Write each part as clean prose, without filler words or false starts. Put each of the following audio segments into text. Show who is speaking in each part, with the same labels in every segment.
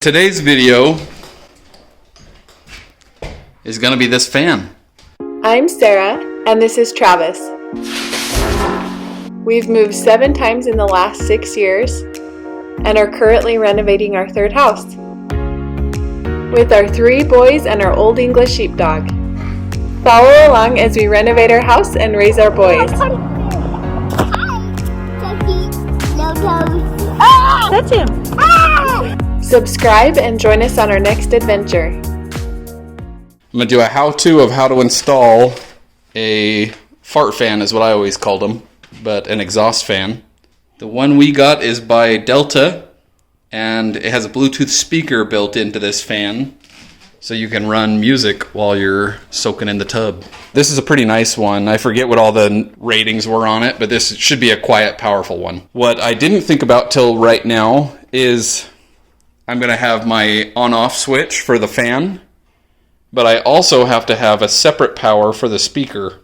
Speaker 1: Today's video is going to be this fan.
Speaker 2: I'm Sarah, and this is Travis. We've moved 7 times in the last 6 years and are currently renovating our 3rd house with our 3 boys and our Old English sheepdog. Follow along as we renovate our house and raise our boys.
Speaker 3: That's him.
Speaker 2: Subscribe and join us on our next adventure.
Speaker 1: I'm going to do a how-to of how to install a fart fan is what I always called them, but an exhaust fan. The one we got is by Delta, and it has a Bluetooth speaker built into this fan, so you can run music while you're soaking in the tub. This is a pretty nice one. I forget what all the ratings were on it, but this should be a quiet, powerful one. What I didn't think about till right now is I'm going to have my on-off switch for the fan, but I also have to have a separate power for the speaker.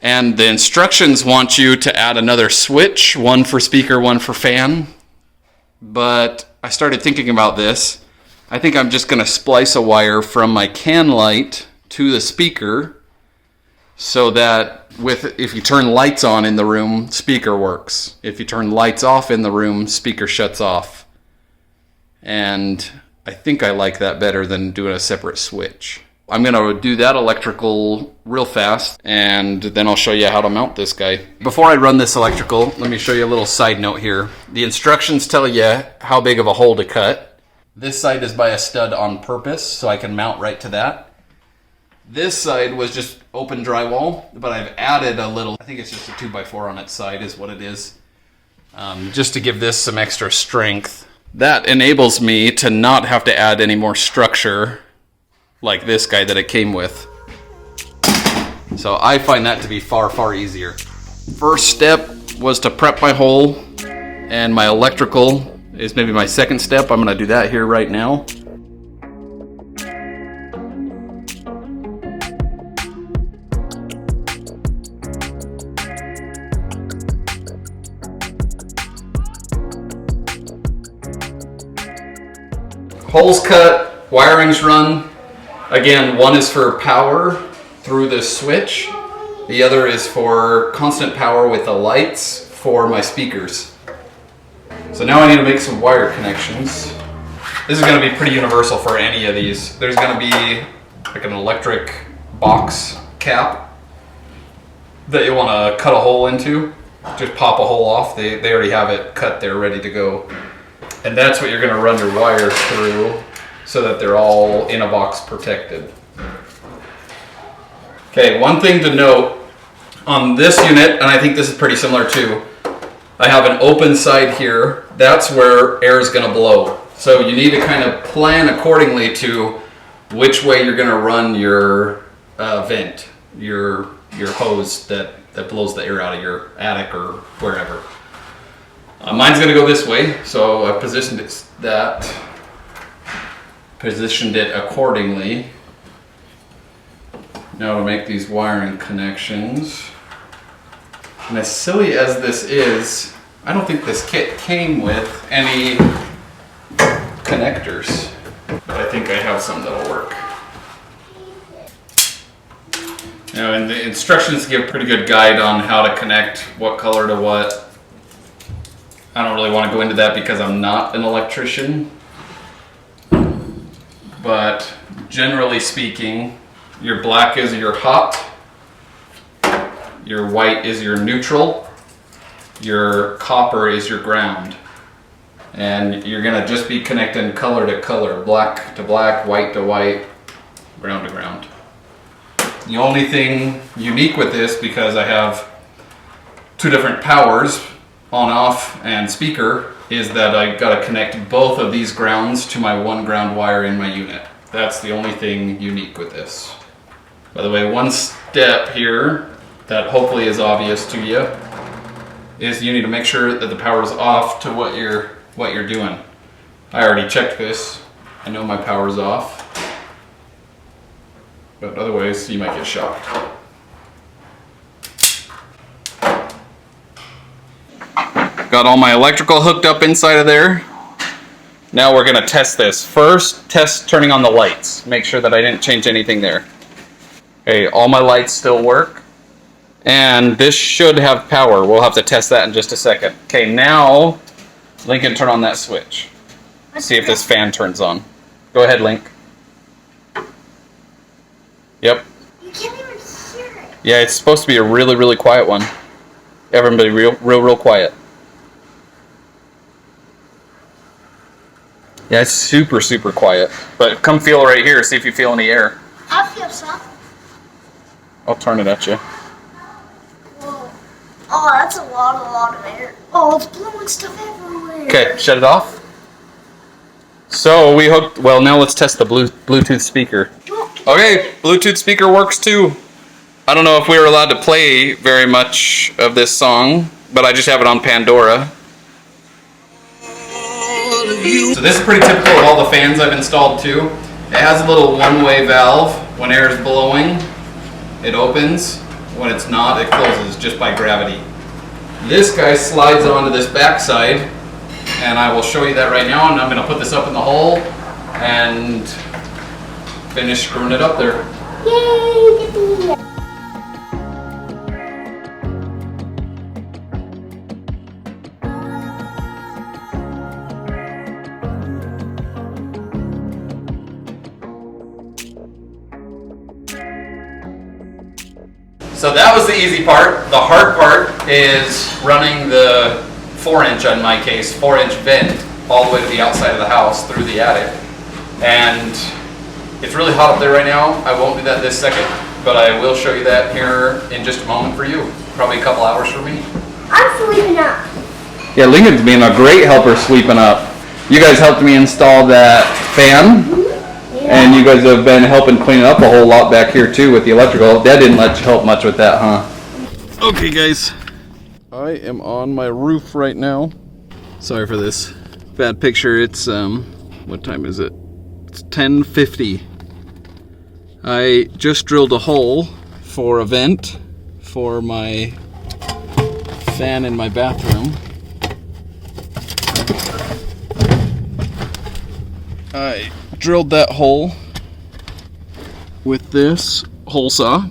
Speaker 1: And the instructions want you to add another switch, one for speaker, one for fan. But I started thinking about this. I think I'm just going to splice a wire from my can light to the speaker so that if you turn lights on in the room, speaker works. If you turn lights off in the room, speaker shuts off. And I think I like that better than doing a separate switch. I'm going to do that electrical real fast, and then I'll show you how to mount this guy. Before I run this electrical, let me show you a little side note here. The instructions tell you how big of a hole to cut. This side is by a stud on purpose, so I can mount right to that. This side was just open drywall, but I've added a little, I think it's just a 2x4 on its side is what it is, just to give this some extra strength. That enables me to not have to add any more structure like this guy that it came with. So I find that to be far, far easier. First step was to prep my hole, and my electrical is maybe my second step. I'm going to do that here right now. Holes cut, wirings run. Again, one is for power through this switch. The other is for constant power with the lights for my speakers. So now I need to make some wire connections. This is going to be pretty universal for any of these. There's going to be like an electric box cap that you want to cut a hole into. Just pop a hole off. They already have it cut there, ready to go. And that's what you're going to run your wires through so that they're all in a box protected. Okay, one thing to note on this unit, and I think this is pretty similar too, I have an open side here. That's where air is going to blow. So you need to kind of plan accordingly to which way you're going to run your vent, your hose that blows the air out of your attic or wherever. Mine's going to go this way, so I positioned it accordingly. Now to make these wiring connections. And as silly as this is, I don't think this kit came with any connectors, but I think I have some that'll work. Now, and the instructions give a pretty good guide on how to connect what color to what. I don't really want to go into that because I'm not an electrician, but generally speaking, your black is your hot, your white is your neutral, your copper is your ground, and you're going to just be connecting color to color, black to black, white to white, ground to ground. The only thing unique with this, because I have 2 different powers, on, off, and speaker, is that I gotta connect both of these grounds to my one ground wire in my unit. That's the only thing unique with this. By the way, one step here that hopefully is obvious to you is you need to make sure that the power is off to what you're doing. I already checked this. I know my power's off, but otherwise you might get shocked. Got all my electrical hooked up inside of there. Now we're gonna test this. First, test turning on the lights. Make sure that I didn't change anything there. Okay, all my lights still work. And this should have power. We'll have to test that in just a second. Okay, now, Lincoln, turn on that switch. See if this fan turns on. Go ahead, Link. Yep.
Speaker 3: You can't even hear it.
Speaker 1: Yeah, it's supposed to be a really, really quiet one. Everybody real quiet. Yeah, it's super, super quiet. But come feel right here, see if you feel any air.
Speaker 3: I feel some.
Speaker 1: I'll turn it at you.
Speaker 3: Whoa. Oh, that's a lot of air. Oh, it's blowing stuff everywhere.
Speaker 1: Okay, shut it off. So we hooked, well, now let's test the Bluetooth speaker. Okay, Bluetooth speaker works too. I don't know if we were allowed to play very much of this song, but I just have it on Pandora. So this is pretty typical of all the fans I've installed too. It has a little one-way valve. When air is blowing, it opens. When it's not, it closes just by gravity. This guy slides onto this backside, and I will show you that right now. And I'm going to put this up in the hole and finish screwing it up there.
Speaker 3: Yay, yippee.
Speaker 1: So that was the easy part. The hard part is running the 4-inch, in my case, 4-inch vent all the way to the outside of the house through the attic. And it's really hot up there right now. I won't do that this second, but I will show you that here in just a moment for you. Probably a couple hours for me.
Speaker 3: I'm sweeping up.
Speaker 1: Yeah, Lincoln's being a great helper sweeping up. You guys helped me install that fan. And you guys have been helping clean it up a whole lot back here too with the electrical. Dad didn't let you help much with that, huh? Okay guys, I am on my roof right now. Sorry for this bad picture. It's, what time is it? It's 10:50. I just drilled a hole for a vent for my fan in my bathroom. I drilled that hole with this hole saw.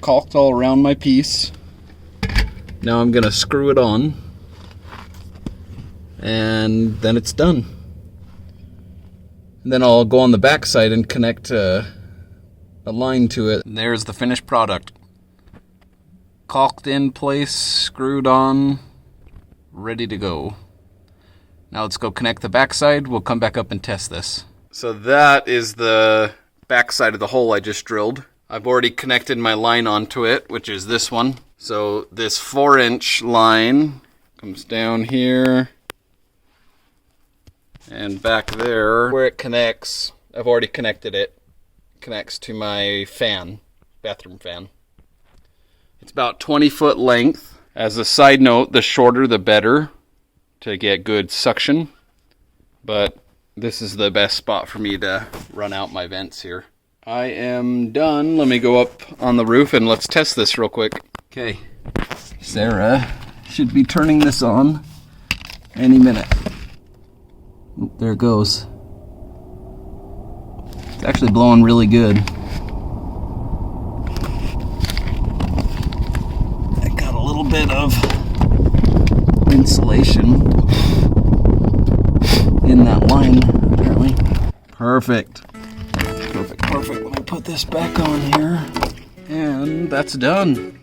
Speaker 1: Caulked all around my piece. Now I'm gonna screw it on, and then it's done. And then I'll go on the back side and connect a line to it. And there's the finished product. Caulked in place, screwed on, ready to go. Now let's go connect the backside. We'll come back up and test this. So that is the backside of the hole I just drilled. I've already connected my line onto it, which is this one. So this 4-inch line comes down here and back there. Where it connects, I've already connected it. Connects to my fan, bathroom fan. It's about 20 foot length. As a side note, the shorter the better, to get good suction, but this is the best spot for me to run out my vents here. I am done. Let me go up on the roof and let's test this real quick. Okay, Sarah should be turning this on any minute. Oop, there it goes. It's actually blowing really good. I got a little bit of insulation in that line, apparently. Perfect. Let me put this back on here. And that's done.